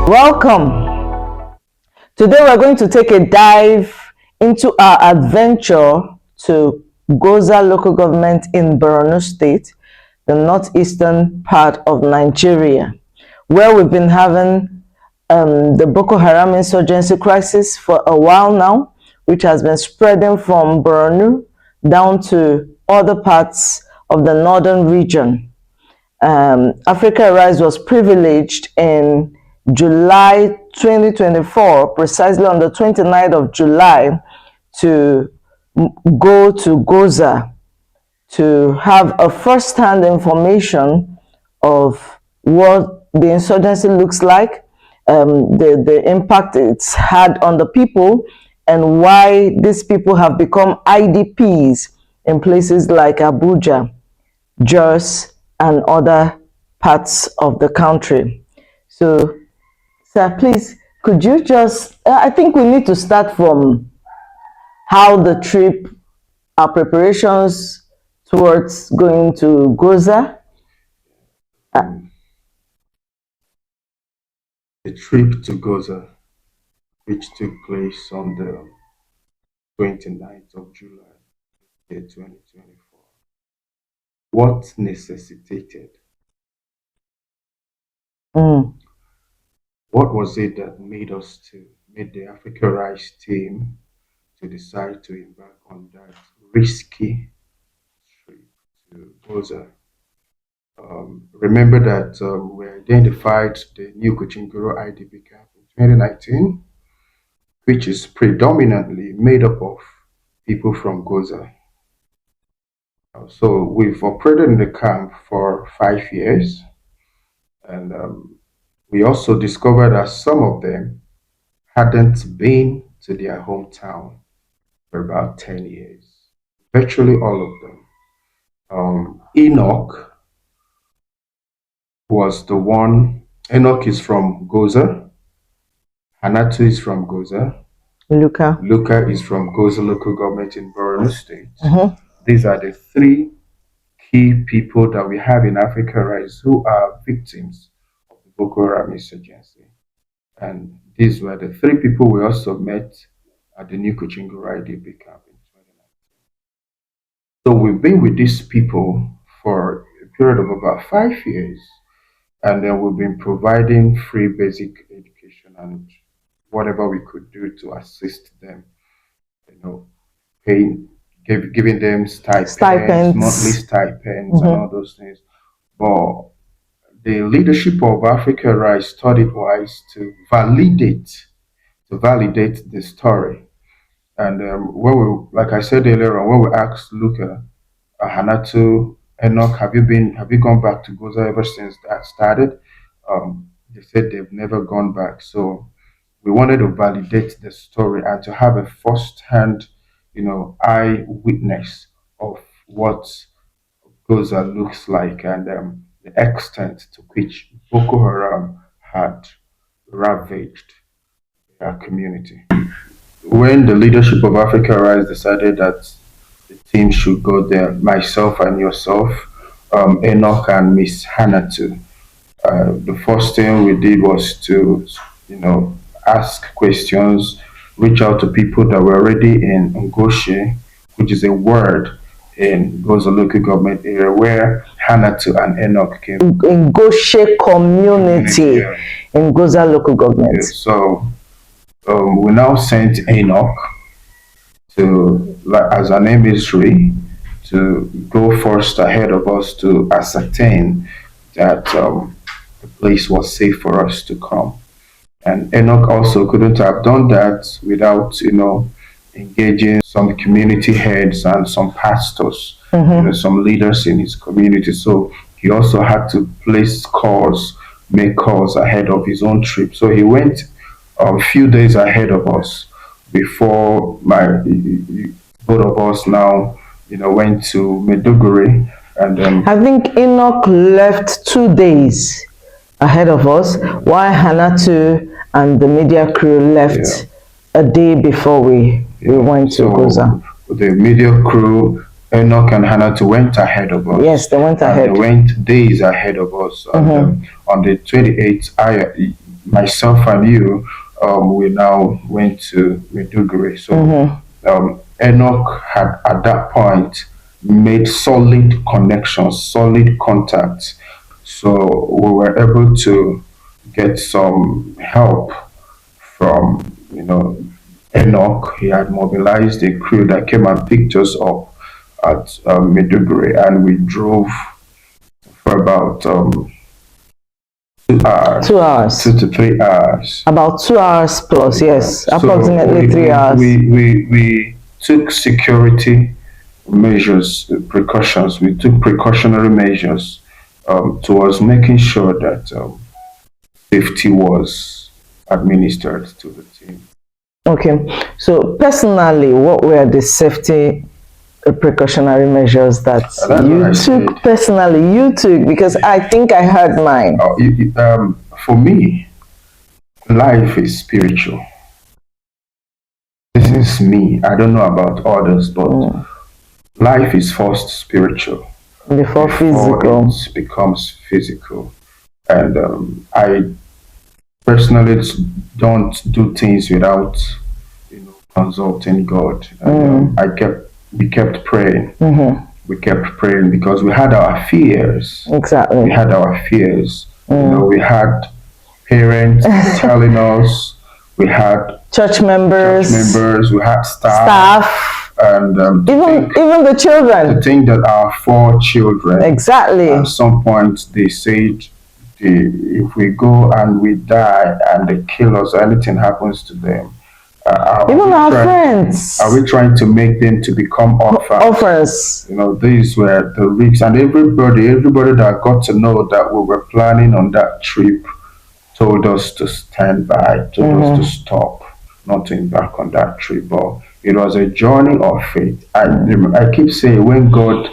Welcome. Today we're going to take a dive into our adventure to Gwoza local government in Borno State, the northeastern part of Nigeria, where we've been having the Boko Haram insurgency crisis for a while now, which has been spreading from Borno down to other parts of the northern region. Africa Rise was privileged in July 2024, precisely on the 29th of July, to go to Gwoza to have a first-hand information of what the insurgency looks like, the impact it's had on the people, and why these people have become IDPs in places like Abuja, Jos, and other parts of the country. So, sir, please, could you just, I think we need to start from how the trip, our preparations towards going to Gwoza. The trip to Gwoza, which took place on the 29th of July, 2024. What necessitated? What was it that made the Africa Rise team to decide to embark on that risky trip to Gwoza? Remember that we identified the new Kuchinguro IDP camp in 2019, which is predominantly made up of people from Gwoza. So we've operated in the camp for 5 years, and we also discovered that some of them hadn't been to their hometown for about 10 years. Virtually all of them. Enoch was the one. Enoch is from Gwoza. Hanatu is from Gwoza. Luka is from Gwoza local government in Borno State. These are the three key people that we have in Africa Rise who are victims of the Boko Haram insurgency. And these were the three people we also met at the new Kuchinguro IDP camp in 2019. So we've been with these people for a period of about 5 years, and then we've been providing free basic education and whatever we could do to assist them, giving them stipends, monthly stipends, and all those things. But the leadership of Africa Rise thought it wise to validate the story. And like I said earlier on, when we asked Luka, Hanatu, Enoch, have you gone back to Gwoza ever since that started? They said they've never gone back. So we wanted to validate the story and to have a first-hand, eyewitness of what Gwoza looks like and the extent to which Boko Haram had ravaged their community. When the leadership of Africa Rise decided that the team should go there, myself and yourself, Enoch and Miss Hanatu, the first thing we did was to, ask questions, reach out to people that were already in Ngoshe, which is a word in Gwoza local government area where Hanatu and Enoch came. In Ngoshe community, in Gwoza local government. Yeah, so we now sent Enoch to, as our name is Sri, to go first ahead of us to ascertain that the place was safe for us to come. And Enoch also couldn't have done that without, engaging some community heads and some pastors, some leaders in his community. So he also had to make calls ahead of his own trip. So he went a few days ahead of us before both of us now, went to Maiduguri. And I think Enoch left 2 days ahead of us, while Hanatu and the media crew left a day before we went to Gwoza. The media crew, Enoch and Hanatu went ahead of us. Yes, they went ahead. They went days ahead of us. On the 28th, myself and you, we now went to Maiduguri. So Mm-hmm. Enoch had at that point made solid connections, solid contacts. So we were able to get some help from, Enoch. He had mobilized a crew that came and picked us up at Maiduguri, and we drove for about 2 hours, 2 hours. 2 to 3 hours. About 2 hours plus, yes, So approximately 3 hours. we took security measures, precautions. We took precautionary measures towards making sure that safety was administered to the team. Okay, so personally, what were the safety precautionary measures that That's what you I took said. personally? You took, because I think I heard mine. For me, life is spiritual. This is me. I don't know about others, but life is first spiritual Before before physical. it becomes physical. And I personally don't do things without, consulting God. And we kept praying. We kept praying because we had our fears. Exactly. We had our fears. We had parents telling us. We had Church members, we had staff, and even the to children. think that our four children, Exactly. at some point, they said, if we go and we die and they kill us or anything happens to them, Even our friends. are we trying to make them to become orphans? Orphans. These were the risks, and everybody that got to know that we were planning on that trip told us to stand by, told us to stop, not to embark on that trip. But it was a journey of faith. I keep saying, when God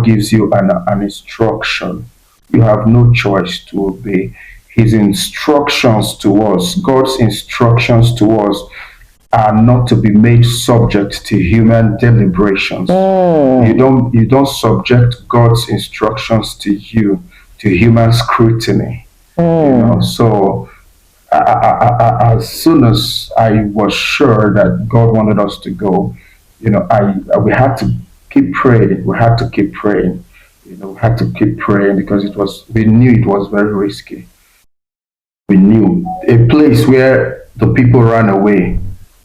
gives you an instruction, you have no choice to obey. His instructions to us, God's instructions to us, are not to be made subject to human deliberations. You don't subject God's instructions to you to human scrutiny. So as soon as I was sure that God wanted us to go, I we had to keep praying. We had to keep praying. We had to keep praying because we knew it was very risky. We knew a place where the people ran away.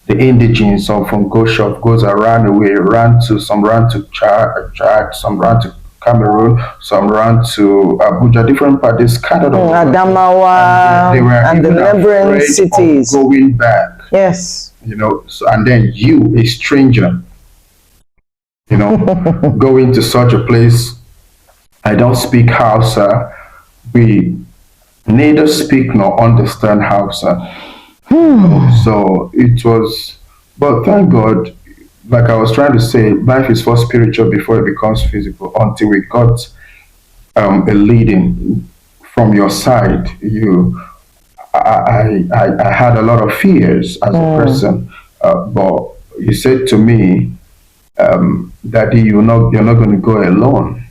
The indigenes from Gwoza ran away, ran to Chad, some ran to Cameroon, some ran to Abuja, different parts, they scattered all over. Adamawa, They were and the even neighboring afraid cities. of going back. Yes. So, and then you, a stranger, going to such a place. I don't speak Hausa. We neither speak nor understand Hausa. So it was, but thank God, like I was trying to say, life is first spiritual before it becomes physical. Until we got a leading from your side, I had a lot of fears as a person, but you said to me, Daddy, you're not going to go alone.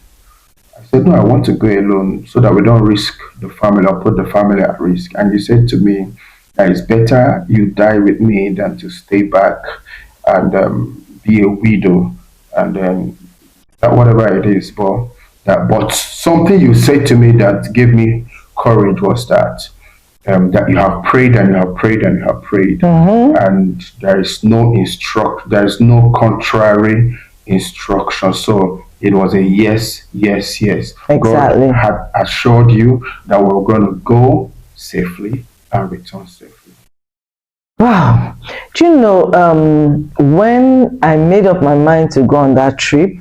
I said, no, I want to go alone so that we don't risk the family or put the family at risk. And you said to me that it's better you die with me than to stay back and be a widow and then that whatever it is. But something you said to me that gave me courage was that you have prayed and you have prayed and you have prayed, and there is no contrary instruction. So it was a yes, yes, yes. Exactly. God had assured you that we were going to go safely and return safely. Wow. Do you know, when I made up my mind to go on that trip,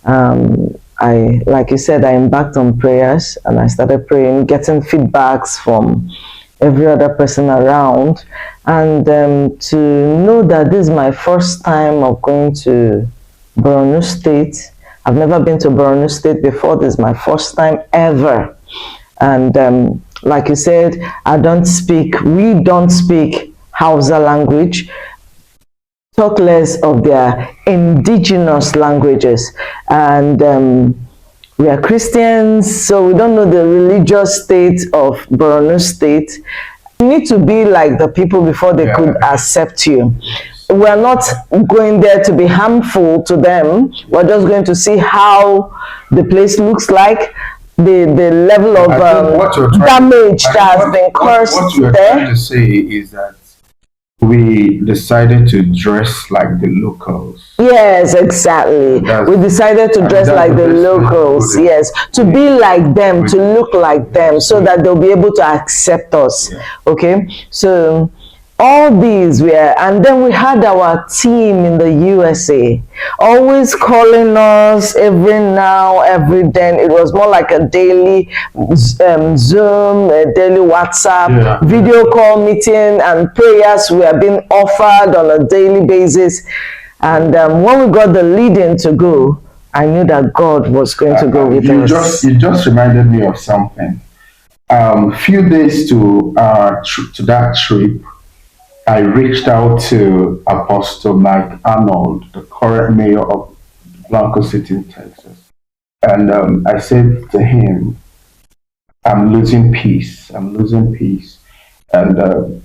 like you said, I embarked on prayers and I started praying, getting feedbacks from every other person around. And to know that this is my first time of going to Borno State. I've never been to Borno State before. This is my first time ever. And like you said, we don't speak Hausa language, talk less of their indigenous languages. And we are Christians, so we don't know the religious state of Borno State. You need to be like the people before they could accept you. We're not going there to be harmful to them. We're just going to see how the place looks like, the level of damage that has been caused what you're there. trying to say is that we decided to dress like the locals. Yes, exactly. We decided to dress like the locals. Yes, to be like them, to look like them, so that they'll be able to accept us. Okay, so all these were, and then we had our team in the USA always calling us every now, every then. It was more like a daily Zoom, a daily WhatsApp, video call meeting, and prayers were being offered on a daily basis. And when we got the leading to go, I knew that God was going to go with us. You just reminded me of something. Few days to that trip, I reached out to Apostle Mike Arnold, the current mayor of Blanco City in Texas. And I said to him, I'm losing peace. I'm losing peace. And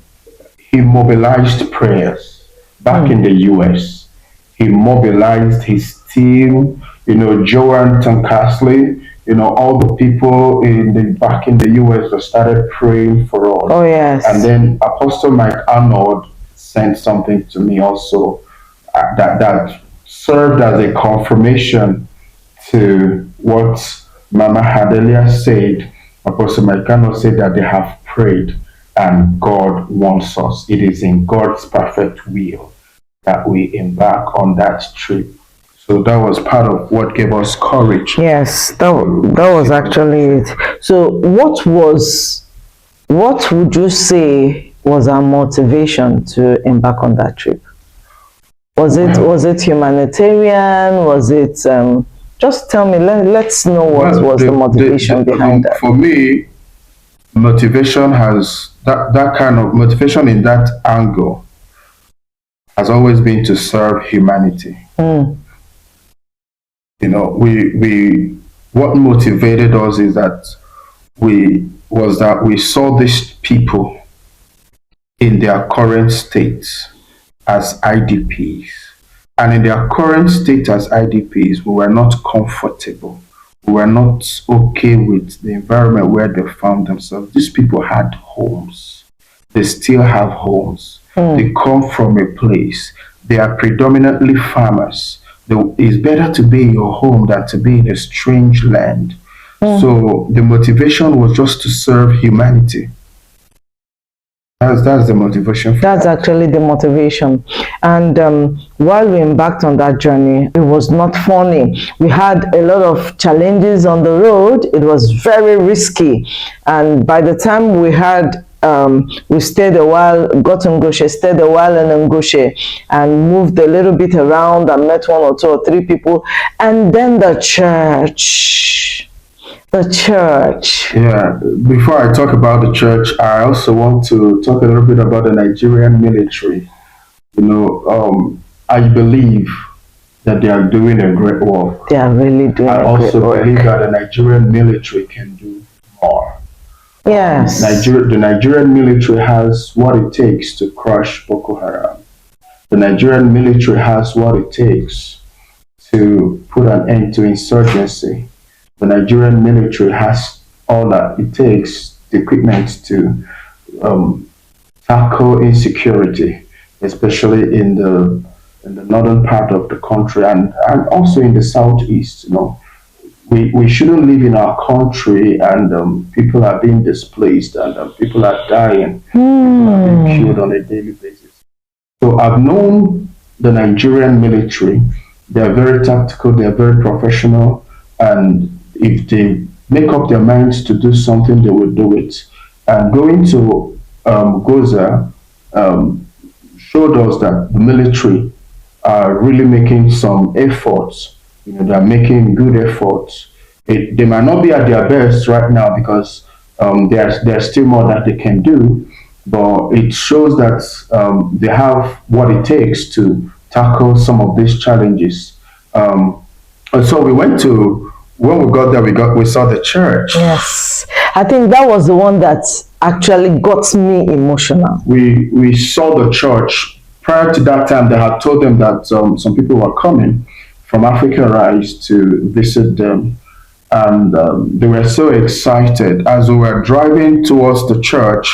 he mobilized prayers back in the US. He mobilized his team, Joanne Tankasley, all the people back in the US that started praying for us. Oh, yes. And then Apostle Mike Arnold sent something to me also that served as a confirmation to what Mama Hadelia said. Apostle Mike Arnold said that they have prayed and God wants us. It is in God's perfect will that we embark on that trip. So that was part of what gave us courage. Yes, that was actually it. So what would you say was our motivation to embark on that trip? Was it humanitarian? Was it just tell me, let's know what was the motivation behind that. For me, motivation has that kind of motivation in that angle has always been to serve humanity. We what motivated us is that we saw these people in their current state as IDPs. And in their current state as IDPs, we were not comfortable. We were not okay with the environment where they found themselves. These people had homes. They still have homes. They come from a place. They are predominantly farmers. It's better to be in your home than to be in a strange land. So the motivation was just to serve humanity. That's the motivation. That's actually the motivation. And while we embarked on that journey, it was not funny. We had a lot of challenges on the road. It was very risky. And by the time we stayed a while, got to Ngoshe, stayed a while in Ngoshe, and moved a little bit around and met one or two or three people. And then the church. Yeah, before I talk about the church, I also want to talk a little bit about the Nigerian military. I believe that they are doing a great work. They are really doing I also believe that the Nigerian military can do more. Yes. The Nigerian military has what it takes to crush Boko Haram. The Nigerian military has what it takes to put an end to insurgency. The Nigerian military has all that it takes, the equipment to tackle insecurity, especially in the northern part of the country and also in the southeast. We shouldn't live in our country and people are being displaced and people are dying, people are being killed on a daily basis. So I've known the Nigerian military. They're very tactical, they're very professional, and if they make up their minds to do something, they will do it. And going to Gwoza showed us that the military are really making some efforts. They're making good efforts. They might not be at their best right now because there's still more that they can do, but it shows that they have what it takes to tackle some of these challenges. So we went to when we got there, we saw the church. Yes. I think that was the one that actually got me emotional. We saw the church. Prior to that time, they had told them that some people were coming from Africa Rise to visit them, and they were so excited. As we were driving towards the church,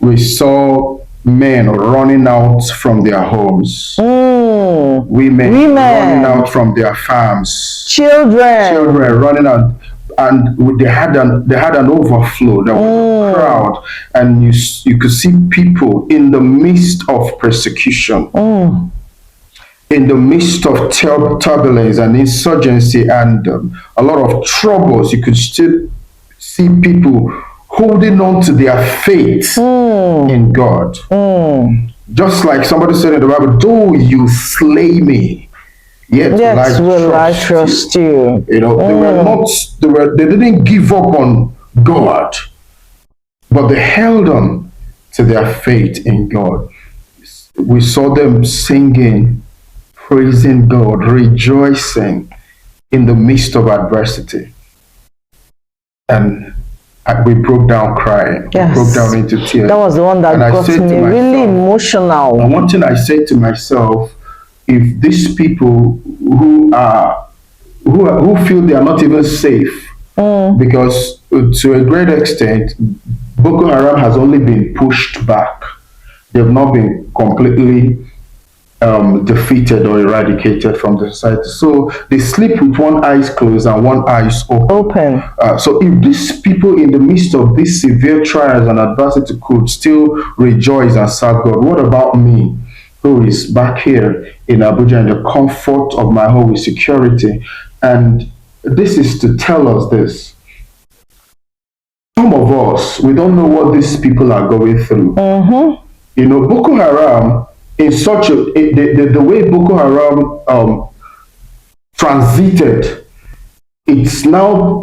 we saw men running out from their homes, women running Women, out from their farms, children. children running out, and they had an overflow. There was a crowd, and you could see people in the midst of persecution, in the midst of turbulence and insurgency, and a lot of troubles. You could still see people holding on to their faith in God. Just like somebody said in the Bible, though you slay me, yet Yes, will I trust trust you? you know, they didn't give up on God, but they held on to their faith in God. We saw them singing, praising God, rejoicing in the midst of adversity. And we broke down crying. We broke Yes. down into tears. That was the one that And I got said me to really myself, and emotional. one thing I said to myself, if these people who feel they are not even safe, because to a great extent, Boko Haram has only been pushed back. They've not been completely defeated or eradicated from the society. So they sleep with one eye closed and one eye open. Open. So if these people in the midst of these severe trials and adversity could still rejoice and serve God, what about me, who is back here in Abuja in the comfort of my home with security? And this is to tell us this. Some of us, we don't know what these people are going through. You know, Boko Haram, in such a, the way Boko Haram transited, it's now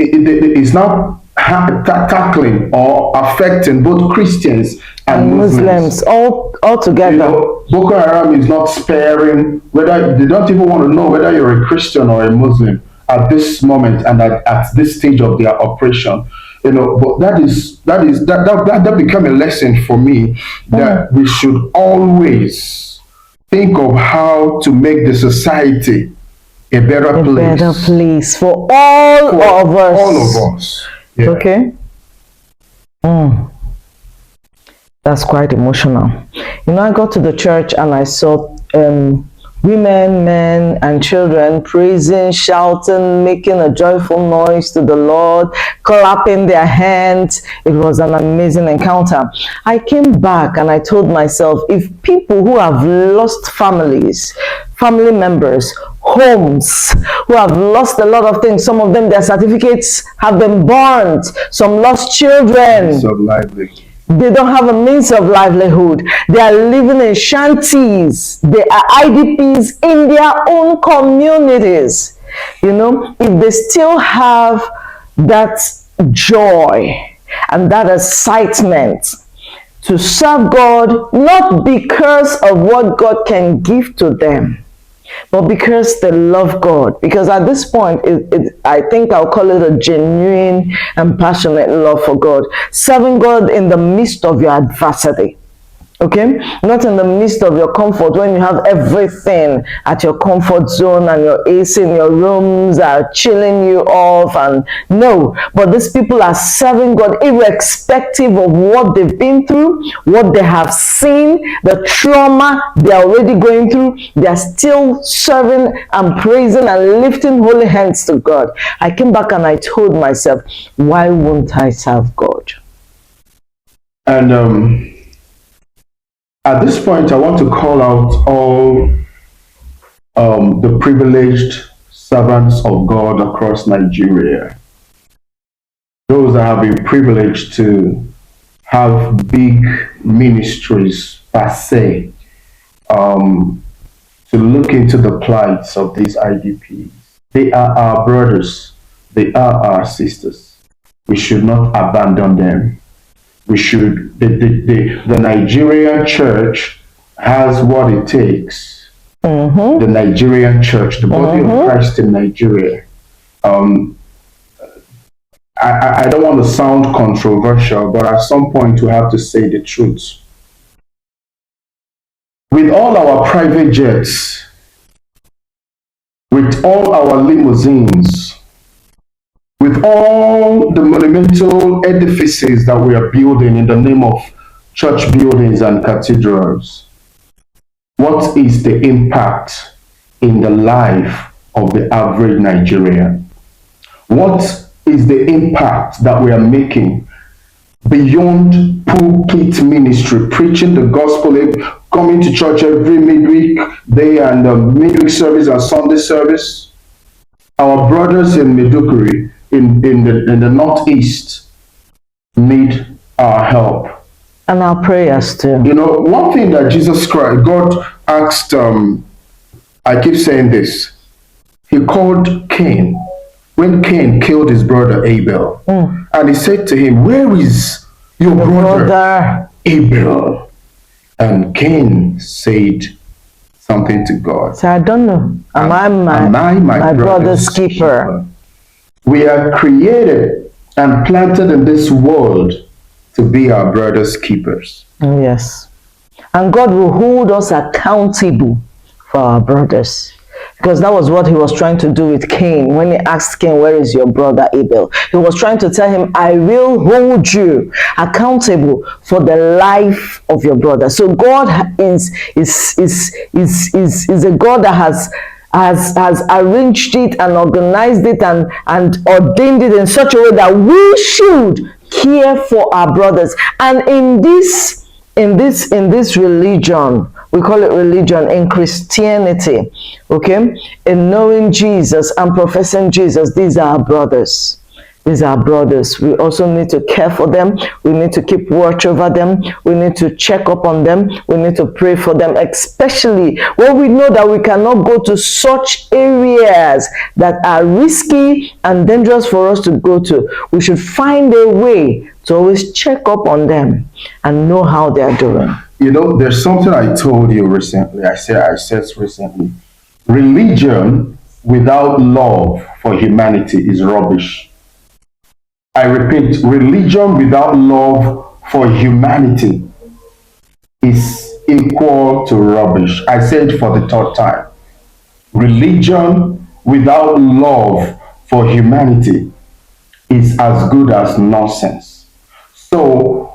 tackling or affecting both Christians and Muslims. all together. You know, Boko Haram is not sparing, whether they don't even want to know whether you're a Christian or a Muslim at this moment and at this stage of their operation. You know, but that became a lesson for me that we should always think of how to make the society a better A place. better place for all of us. All of us. Yeah. Okay. That's quite emotional. You know, I got to the church and I saw women, men, and children praising, shouting, making a joyful noise to the Lord, clapping their hands. It was an amazing encounter. I came back and I told myself, if people who have lost families, family members, homes, who have lost a lot of things, some of them, their certificates have been burnt, some lost children. So lively. They don't have a means of livelihood. They are living in shanties. They are IDPs in their own communities. You know, if they still have that joy and that excitement to serve God, not because of what God can give to them, but because they love God. Because at this point, I think I'll call it a genuine and passionate love for God. Serving God in the midst of your adversity. Okay, not in the midst of your comfort, when you have everything at your comfort zone and your AC in your rooms are chilling you off, and no, but these people are serving God irrespective of what they've been through, what they have seen, the trauma they're already going through. They're still serving and praising and lifting holy hands to God. I came back and I told myself, why won't I serve God? And at this point, I want to call out all the privileged servants of God across Nigeria. Those that have been privileged to have big ministries per se, to look into the plights of these IDPs. They are our brothers. They are our sisters. We should not abandon them. We should, the Nigerian church has what it takes. The Nigerian church, the body of Christ in Nigeria, I don't want to sound controversial, but at some point we have to say the truth. With all our private jets, with all our limousines, with all the monumental edifices that we are building in the name of church buildings and cathedrals, what is the impact in the life of the average Nigerian? What is the impact that we are making beyond pulpit ministry, preaching the gospel, coming to church every midweek day and midweek service and Sunday service? Our brothers in Meduguri, in the northeast, need our help. And our prayers too. You know, one thing that Jesus Christ, God asked, I keep saying this, he called Cain when Cain killed his brother Abel. And he said to him, where is your brother Abel? And Cain said something to God. So I don't know. Am I my brother's keeper? We are created and planted in this world to be our brother's keepers. Yes. And God will hold us accountable for our brothers. Because that was what he was trying to do with Cain. When he asked Cain, where is your brother Abel? He was trying to tell him, I will hold you accountable for the life of your brother. So God is a God that has arranged it and organized it and ordained it in such a way that we should care for our brothers. And in this religion, we call it religion, in Christianity, okay, in knowing Jesus and professing Jesus, these are our brothers. These are our brothers. We also need to care for them. We need to keep watch over them. We need to check up on them. We need to pray for them, especially when we know that we cannot go to such areas that are risky and dangerous for us to go to. We should find a way to always check up on them and know how they are doing. You know, there's something I told you recently. I said recently, religion without love for humanity is rubbish. I repeat, religion without love for humanity is equal to rubbish. I said for the third time. Religion without love for humanity is as good as nonsense. So,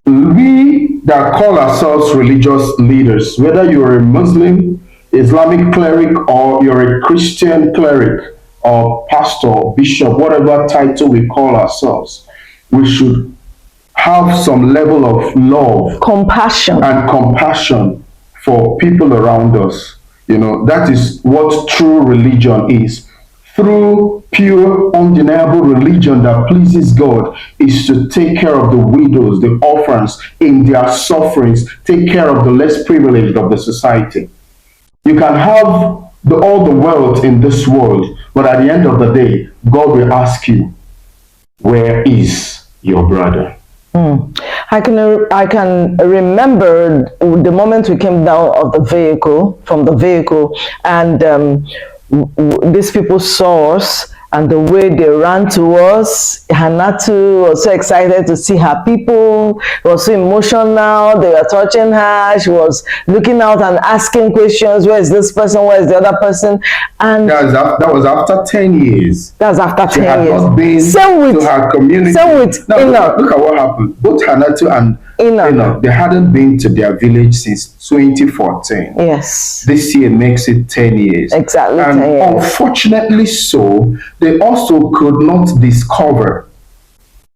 we that call ourselves religious leaders, whether you're a Muslim, Islamic cleric, or you're a Christian cleric, or pastor, bishop, whatever title we call ourselves, we should have some level of love, compassion for people around us. You know, that is what true religion is. Through pure, undeniable religion that pleases God is to take care of the widows, the orphans in their sufferings, take care of the less privileged of the society. You can have all the wealth in this world, but at the end of the day, God will ask you, where is your brother? I can remember the moment we came down from the vehicle, and these people saw us, and the way they ran to us. Hanatu was so excited to see her people. It was so emotional. They were touching her. She was looking out and asking questions. Where is this person? Where is the other person? And that was after 10 years. That's after 10 years. Not been to her community. Same with now, look at what happened. Both Hanatu and Enoch, they hadn't been to their village since 2014. Yes. This year makes it 10 years. Exactly. And 10 years. Unfortunately so, they also could not discover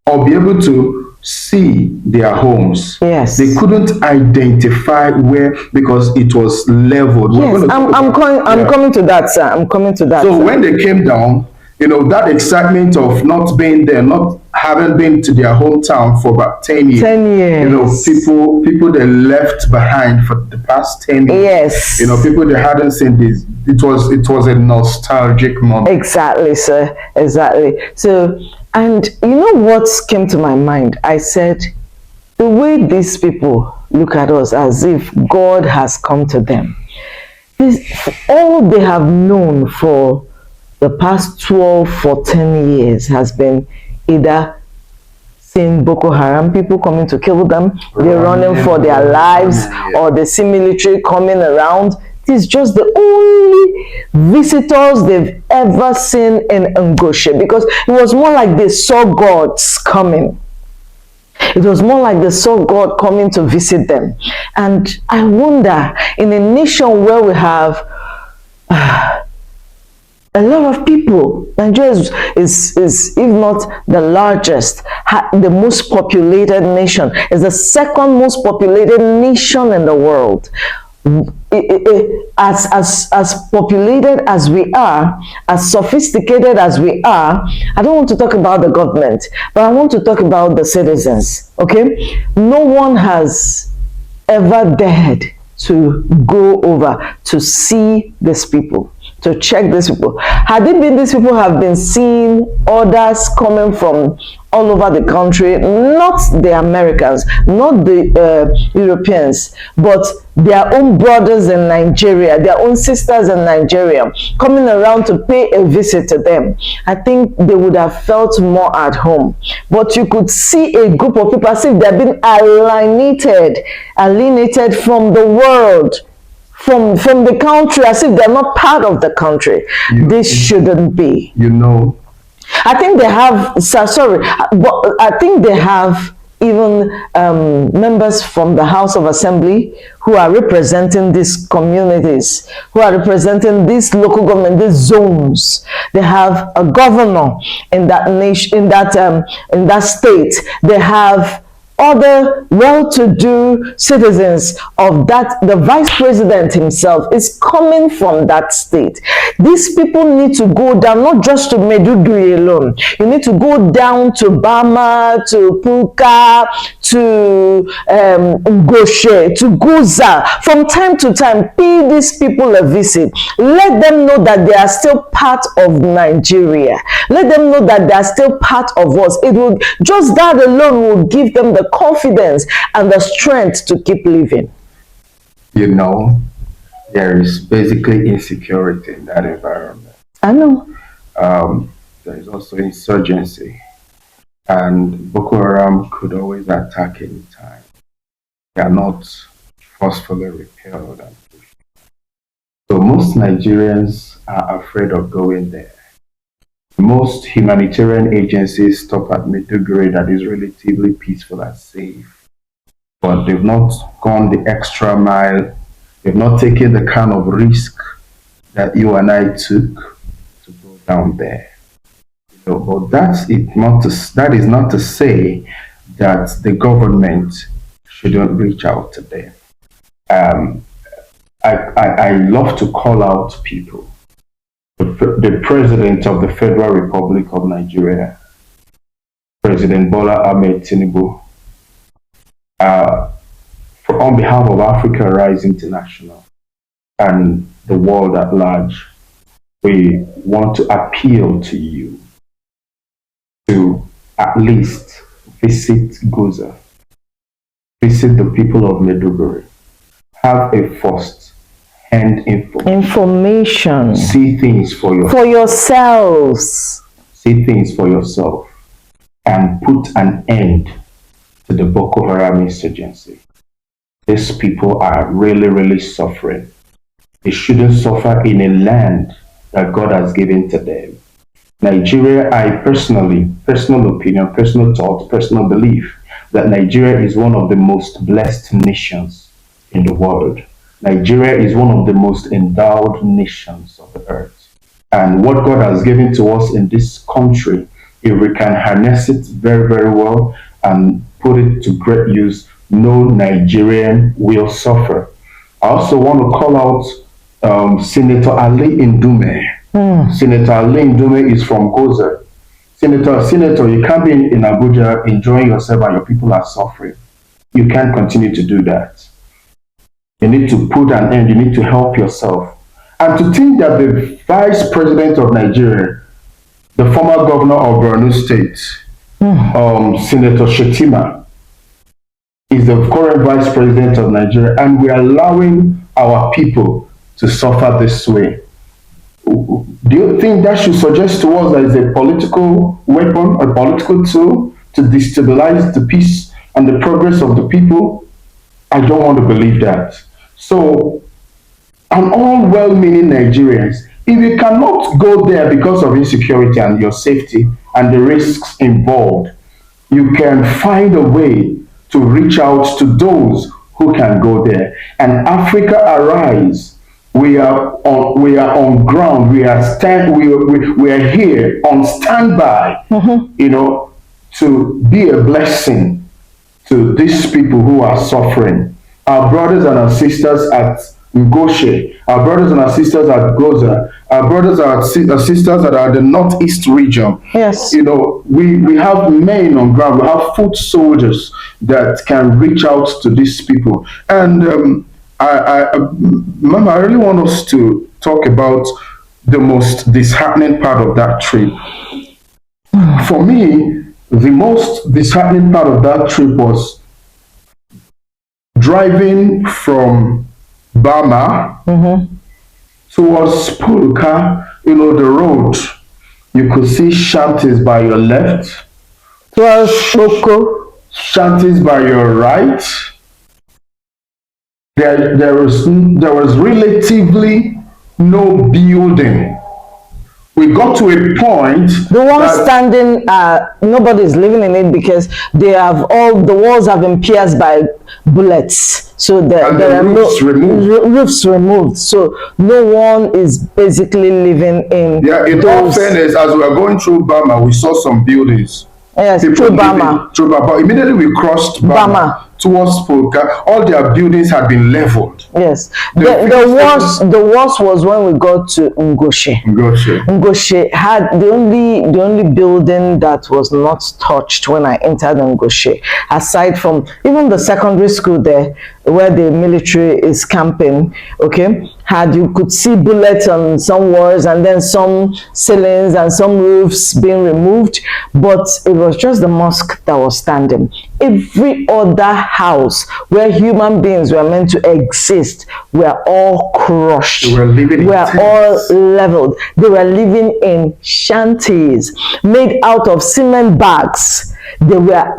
or be able to see their homes. Yes. They couldn't identify where, because it was leveled. Yes, I'm coming to that, sir. I'm coming to that. So sir. when they came down, you know, that excitement of not being there, not having been to their hometown for about 10 years. 10 years. You know, people they left behind for the past 10 years. Yes. You know, people they hadn't seen this. It was a nostalgic moment. Exactly, sir. Exactly. So, and you know what came to my mind? I said, the way these people look at us as if God has come to them. All they have known for the past 12, 14 years has been either seeing Boko Haram people coming to kill them, they're running for their lives, or they see military coming around. It is just the only visitors they've ever seen in Ngoshe, because it was more like they saw gods coming. It was more like they saw God coming to visit them. And I wonder, in a nation where we have a lot of people, Nigeria is if not the largest, the most populated nation, is the second most populated nation in the world. As populated as we are, as sophisticated as we are, I don't want to talk about the government, but I want to talk about the citizens. Okay, no one has ever dared to go over to see these people, to check these people. Had it been these people have been seeing orders coming from all over the country, not the Americans, not the Europeans, but their own brothers in Nigeria, their own sisters in Nigeria, coming around to pay a visit to them, I think they would have felt more at home. But you could see a group of people as if they've been alienated from the world, from the country, as if they're not part of the country. This shouldn't be. I think they have, sorry, but I think they have even members from the House of Assembly who are representing these communities, who are representing this local government, these zones. They have a governor in that nation, in that state. They have other well-to-do citizens of that. The vice president himself is coming from that state. These people need to go down, not just to Maiduguri alone. You need to go down to Bama, to Puka, to Ngoshe, to Gwoza. From time to time, pay these people a visit. Let them know that they are still part of Nigeria. Let them know that they are still part of us. It will, just that alone will give them the confidence and the strength to keep living. There is basically insecurity in that environment. I know. There is also insurgency, and Boko Haram could always attack any time. They are not forcefully repelled and pushed. So most Nigerians are afraid of going there. Most humanitarian agencies stop at Maiduguri, that is relatively peaceful and safe. But they've not gone the extra mile. They've not taken the kind of risk that you and I took to go down there. But that is not to say that the government shouldn't reach out to them. I love to call out people. The President of the Federal Republic of Nigeria, President Bola Ahmed Tinubu, on behalf of Africa Rise International and the world at large, we want to appeal to you to at least visit Gwoza, visit the people of Maiduguri, have a first-hand information. See things for yourselves. See things for yourself, and put an end to the Boko Haram insurgency. These people are really, really suffering. They shouldn't suffer in a land that God has given to them. Nigeria, I personally, personal opinion, personal thought, personal belief, that Nigeria is one of the most blessed nations in the world. Nigeria is one of the most endowed nations of the earth. And what God has given to us in this country, if we can harness it very, very well and put it to great use, no Nigerian will suffer. I also want to call out Senator Ali Ndume. Senator Ali Ndume is from Gwoza. Senator, you can't be in Abuja enjoying yourself and your people are suffering. You can't continue to do that. You need to put an end. You need to help yourself. And to think that the Vice President of Nigeria, the former governor of Borno State, Senator Shetima, is the current Vice President of Nigeria, and we are allowing our people to suffer this way. Do you think that should suggest to us that it's a political weapon, a political tool to destabilize the peace and the progress of the people? I don't want to believe that. So, and all well meaning Nigerians, if you cannot go there because of insecurity and your safety and the risks involved, you can find a way to reach out to those who can go there. And Africa Arise, we are on ground, we are here on standby, you know, to be a blessing to these people who are suffering. Our brothers and our sisters at Ngoshe, our brothers and our sisters at Gwoza, our brothers and our sisters that are at the northeast region. Yes. You know, we have men on ground, we have foot soldiers that can reach out to these people. And Mama, I really want us to talk about the most disheartening part of that trip. For me, the most disheartening part of that trip was driving from Bama towards Pulka, you know, the road. You could see shanties by your left, Towards Boko. shanties by your right. There was relatively no building. We got to a point The one that standing, nobody's living in it because they have all the walls have been pierced by bullets. So and there the are roofs removed. roofs removed. So no one is basically living in Yeah, in all those. fairness, as we were going through Bama, we saw some buildings. Yes, People through living Bama. through Bama. But immediately we crossed Bama towards Polka, all their buildings had been leveled. Yes. The The worst was when we got to Ngoshe. Gotcha. Ngoshe had the only building that was not touched when I entered Ngoshe, aside from even the secondary school there where the military is camping, okay, had you could see bullets on some walls and then some ceilings and some roofs being removed, but it was just the mosque that was standing. Every other house where human beings were meant to exist were all crushed. They were living in Were all tents. leveled. They were living in shanties made out of cement bags. They are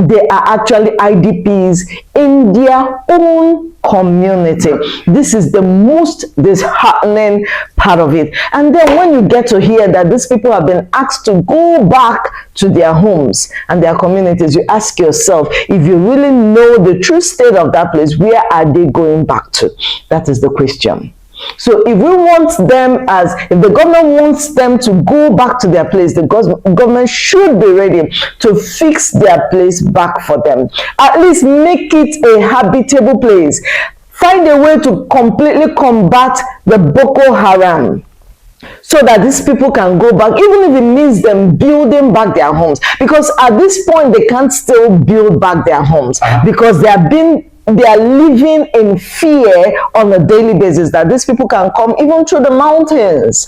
actually IDPs in their own community. This is the most disheartening part of it. And then when you get to hear that these people have been asked to go back to their homes and their communities, you ask yourself, if you really know the true state of that place, where are they going back to? That is the question. So if we want them if the government wants them to go back to their place, the government should be ready to fix their place back for them. At least make it a habitable place. Find a way to completely combat the Boko Haram, so that these people can go back, even if it means them building back their homes, because at this point they can't still build back their homes because they are living in fear on a daily basis that these people can come even through the mountains.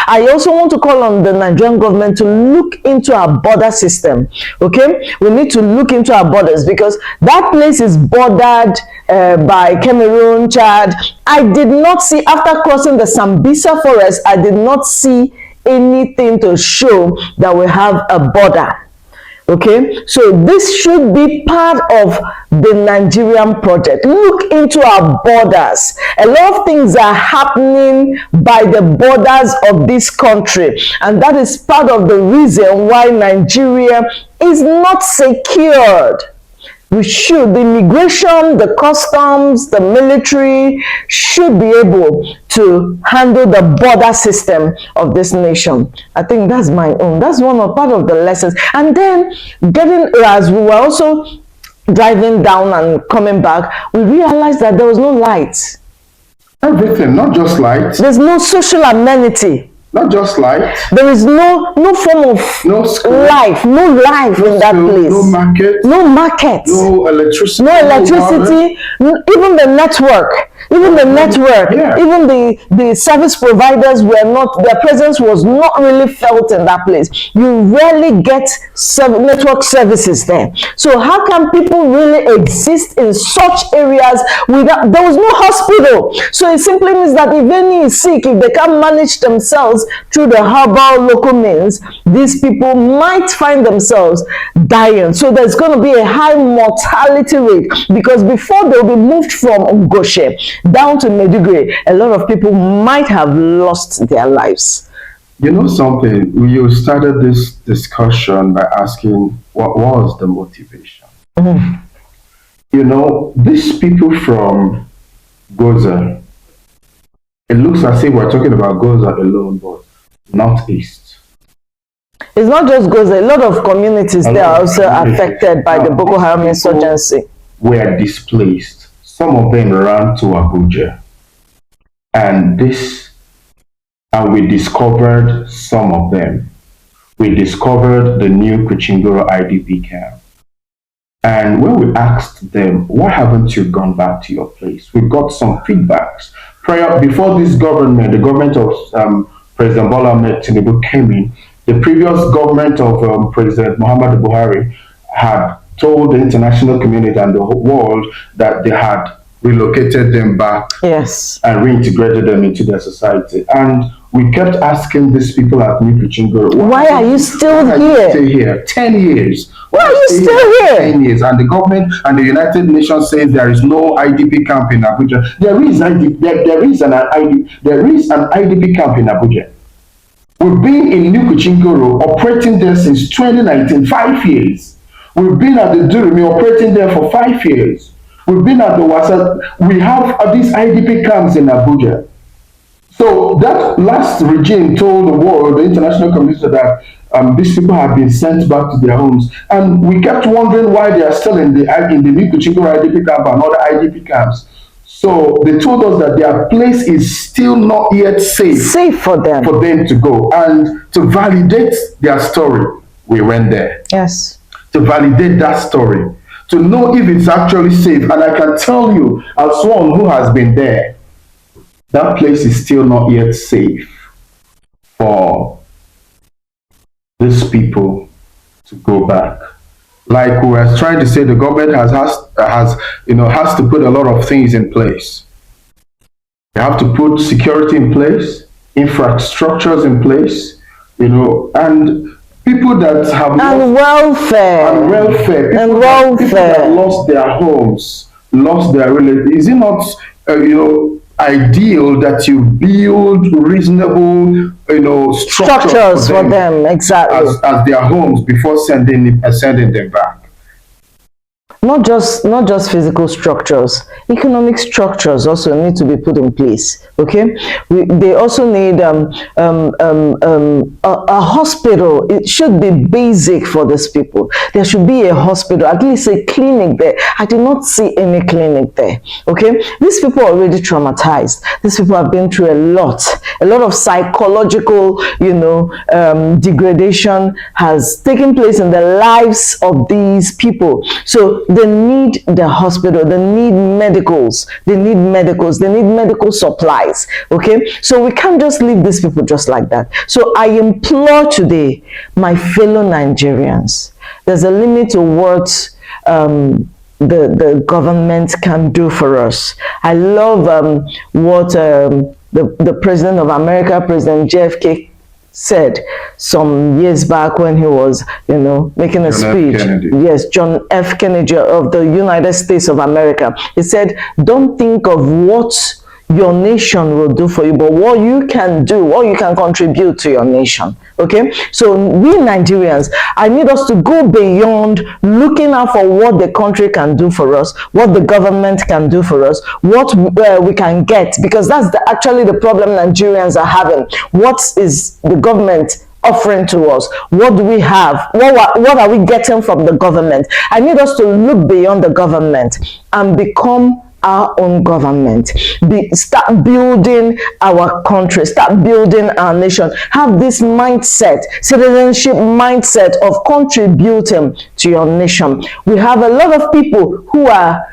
I also want to call on the Nigerian government to look into our border system. Okay, we need to look into our borders because that place is bordered by Cameroon, Chad. I did not see, after crossing the Sambisa forest, I did not see anything to show that we have a border. Okay, so this should be part of the Nigerian project. Look into our borders. A lot of things are happening by the borders of this country, and that is part of the reason why Nigeria is not secured. The immigration, the customs, the military should be able to handle the border system of this nation. I think that's that's part of the lessons. And then as we were also driving down and coming back, we realized that there was no light. Everything, not just light. There's no social amenity. Not just light. There is no form of No school. life, no life in that place. No market. No market. No electricity. No electricity, even the network. Even the network, Yeah. even the service providers were not, their presence was not really felt in that place. You rarely get network services there. So how can people really exist in such areas without, there was no hospital? So it simply means that if any is sick, if they can't manage themselves through the herbal local means, these people might find themselves dying. So there's going to be a high mortality rate, because before they'll be moved from Ngoshe down to Meduguri, a lot of people might have lost their lives. You know something? You started this discussion by asking what was the motivation. You know, these people from Gwoza, it looks as if we're talking about Gwoza alone, but northeast. It's not just Gwoza, a lot of communities A there lot are of also communities. affected by the Now, Boko these Haram people insurgency. were displaced. Some of them ran to Abuja, and we discovered some of them. We discovered the new Kuchingoro IDP camp. And when we asked them, why haven't you gone back to your place? We got some feedbacks. Before this government, the government of President Bola Ahmed Tinubu came in, the previous government of President Muhammadu Buhari had told the international community and the whole world that they had relocated them back Yes. and reintegrated them into their society. And we kept asking these people at New Kuchingoro, Why are you still here? Stay here 10 years. Why are you still here? 10 years. And the government and the United Nations says there is no IDP camp in Abuja. There is an IDP camp in Abuja. We've been in New Kuchingoro operating there since 2019, 5 years. We've been at the Durumi operating there for 5 years. We've been at the Wasa. We have these IDP camps in Abuja. So that last regime told the world, the international community, that these people have been sent back to their homes, and we kept wondering why they are still in the New Kuchingoro IDP camp and other IDP camps. So they told us that their place is still not yet safe for them to go. And to validate their story, we went there. Yes. To validate that story, to know if it's actually safe. And I can tell you, as one who has been there, that place is still not yet safe for these people to go back. Like we were trying to say, the government has to put a lot of things in place. They have to put security in place, infrastructures in place, and people that have welfare people that lost their homes, lost their relatives. Is it not ideal that you build reasonable structures for them exactly as their homes before sending them back? Not just physical structures, economic structures also need to be put in place. Okay, they also need a hospital. It should be basic for these people. There should be a hospital, at least a clinic there. I did not see any clinic there. Okay, these people are already traumatized. These people have been through a lot of psychological degradation has taken place in the lives of these people. So they need the hospital, they need medicals, they need medical supplies. Okay, so we can't just leave these people just like that. So I implore today, my fellow Nigerians, there's a limit to what the government can do for us. I love what the President of America, President JFK, said some years back when he was, making a speech. Yes, John F. Kennedy of the United States of America. He said, don't think of what your nation will do for you, but what you can do, what you can contribute to your nation. Okay, so we Nigerians, I need us to go beyond looking out for what the country can do for us, what the government can do for us, what we can get, because that's actually the problem Nigerians are having. What is the government offering to us? What do we have? What are we getting from the government? I need us to look beyond the government and become our own government. Start building our country, start building our nation. Have this mindset, citizenship mindset of contributing to your nation. We have a lot of people who are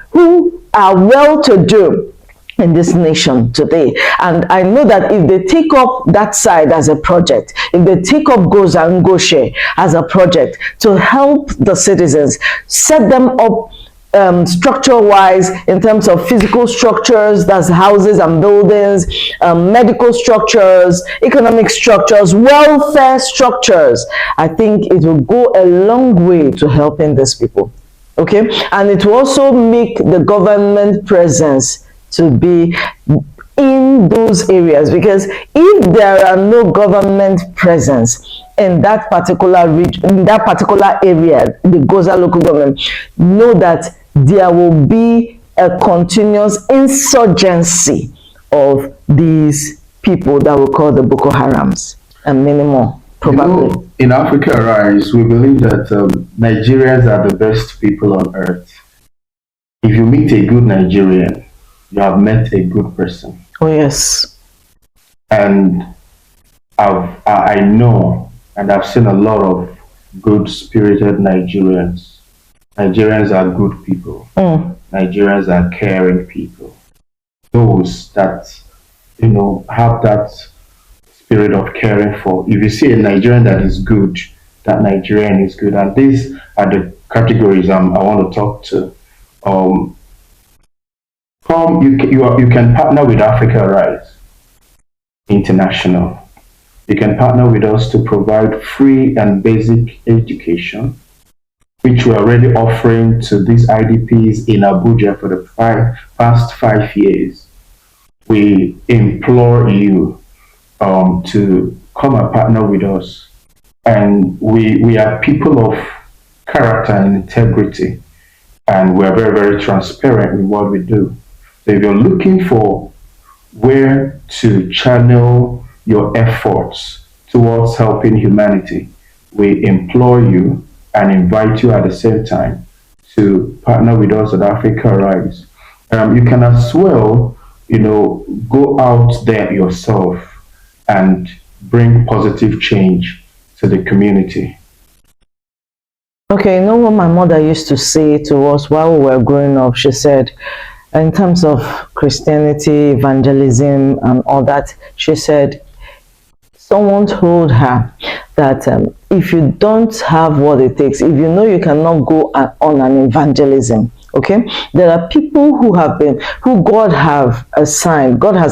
well-to-do, in this nation today. And I know that if they take up that side as a project, if they take up Gwoza and Goshe as a project to help the citizens, set them up structure wise in terms of physical structures, that's houses and buildings, medical structures, economic structures, welfare structures, I think it will go a long way to helping these people. Okay, and it will also make the government presence to be in those areas, because if there are no government presence in that particular region, in that particular area, the Gwoza local government, know that there will be a continuous insurgency of these people that we call the Boko Harams and many more, probably. In Africa Rise, we believe that Nigerians are the best people on earth. If you meet a good Nigerian, you have met a good person. Oh, yes. And I know and I've seen a lot of good spirited Nigerians. Nigerians are good people. Nigerians are caring people. Those that, have that spirit of caring for. If you see a Nigerian that is good, that Nigerian is good. And these are the categories I want to talk to. You can partner with Africa Rise International. You can partner with us to provide free and basic education, which we're already offering to these IDPs in Abuja for the past 5 years. We implore you to come and partner with us. And we are people of character and integrity, and we're very, very transparent in what we do. So if you're looking for where to channel your efforts towards helping humanity, we implore you and invite you at the same time to partner with us at Africa Rise. You can as well, go out there yourself and bring positive change to the community. Okay, you know what my mother used to say to us while we were growing up? She said, in terms of Christianity, evangelism, and all that, she said, someone told her that if you don't have what it takes, if you know you cannot go on an evangelism, okay, there are people who God has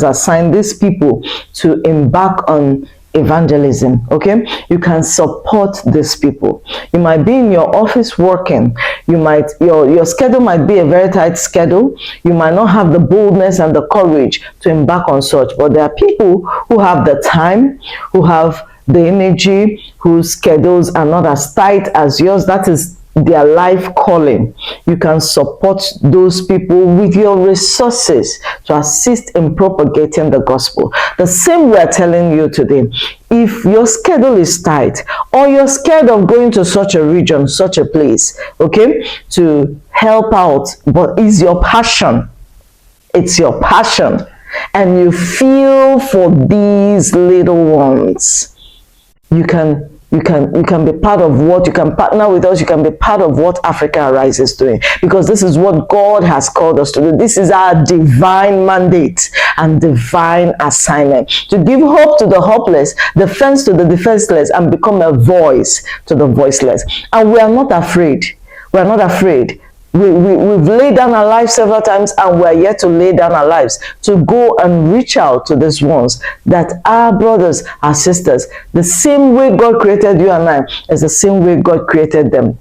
assigned these people to embark on evangelism. Okay, you can support these people. You might be in your office working, your schedule might be a very tight schedule, you might not have the boldness and the courage to embark on such, but there are people who have the time, who have the energy, whose schedules are not as tight as yours. That is their life calling. You can support those people with your resources to assist in propagating the gospel. The same we are telling you today. If your schedule is tight, or you're scared of going to such a region, such a place, okay, to help out, but is your passion, it's your passion, and you feel for these little ones, you can be part of what, you can partner with us, you can be part of what Africa Rise is doing, because this is what God has called us to do. This is our divine mandate and divine assignment, to give hope to the hopeless, defense to the defenseless, and become a voice to the voiceless. And we are not afraid. We are not afraid. We've laid down our lives several times, and we're yet to lay down our lives to go and reach out to these ones that are brothers, our sisters. The same way God created you and I is the same way God created them.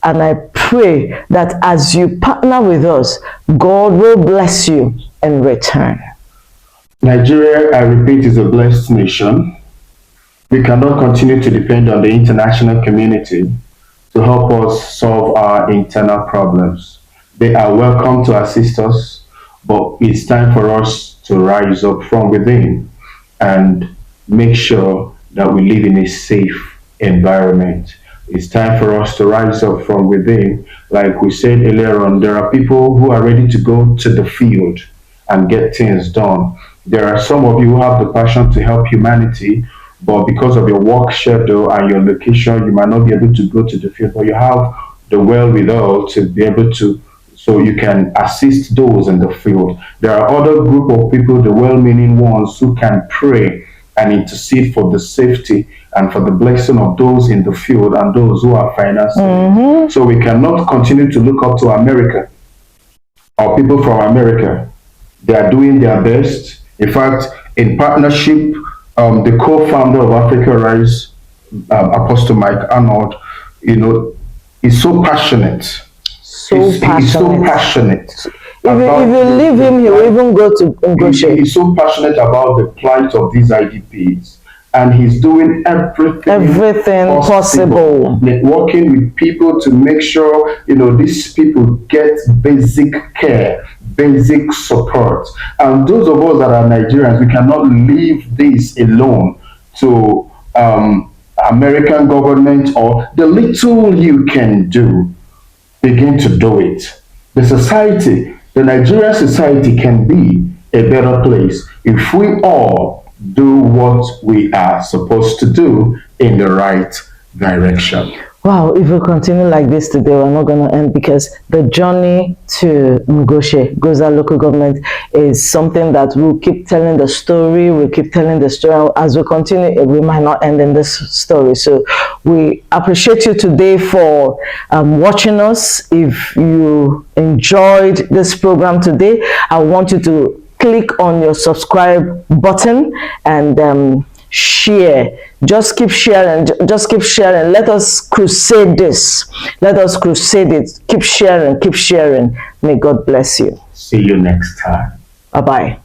And I pray that as you partner with us, God will bless you in return. Nigeria, I repeat, is a blessed nation. We cannot continue to depend on the international community to help us solve our internal problems. They are welcome to assist us, but it's time for us to rise up from within and make sure that we live in a safe environment. It's time for us to rise up from within. Like we said earlier on, there are people who are ready to go to the field and get things done. There are some of you who have the passion to help humanity, but because of your work schedule and your location, you might not be able to go to the field, but you have the wherewithal to be able to so you can assist those in the field. There are other group of people, the well-meaning ones, who can pray and intercede for the safety and for the blessing of those in the field and those who are financially. So we cannot continue to look up to America or people from America. They are doing their best. In fact, in partnership, the co-founder of Africa Rise, Apostle Mike Arnold, you know, is so passionate. So He's so passionate. passionate If you leave him, he will even go to Ngoshe. He's so passionate about the plight of these IDPs, and he's doing Everything possible. like working with people to make sure these people get basic care, basic support. And those of us that are Nigerians, we cannot leave this alone to American government, or the little you can do, begin to do it. The Nigerian society can be a better place if we all do what we are supposed to do in the right direction. Wow, if we continue like this today, we're not going to end, because the journey to Ngoshe, Gwoza local government, is something that we'll keep telling the story. We'll keep telling the story. As we continue, we might not end in this story. So we appreciate you today for watching us. If you enjoyed this program today, I want you to click on your subscribe button and share. Just keep sharing. Let us crusade this. Let us crusade it. Keep sharing. May God bless you. See you next time. Bye bye.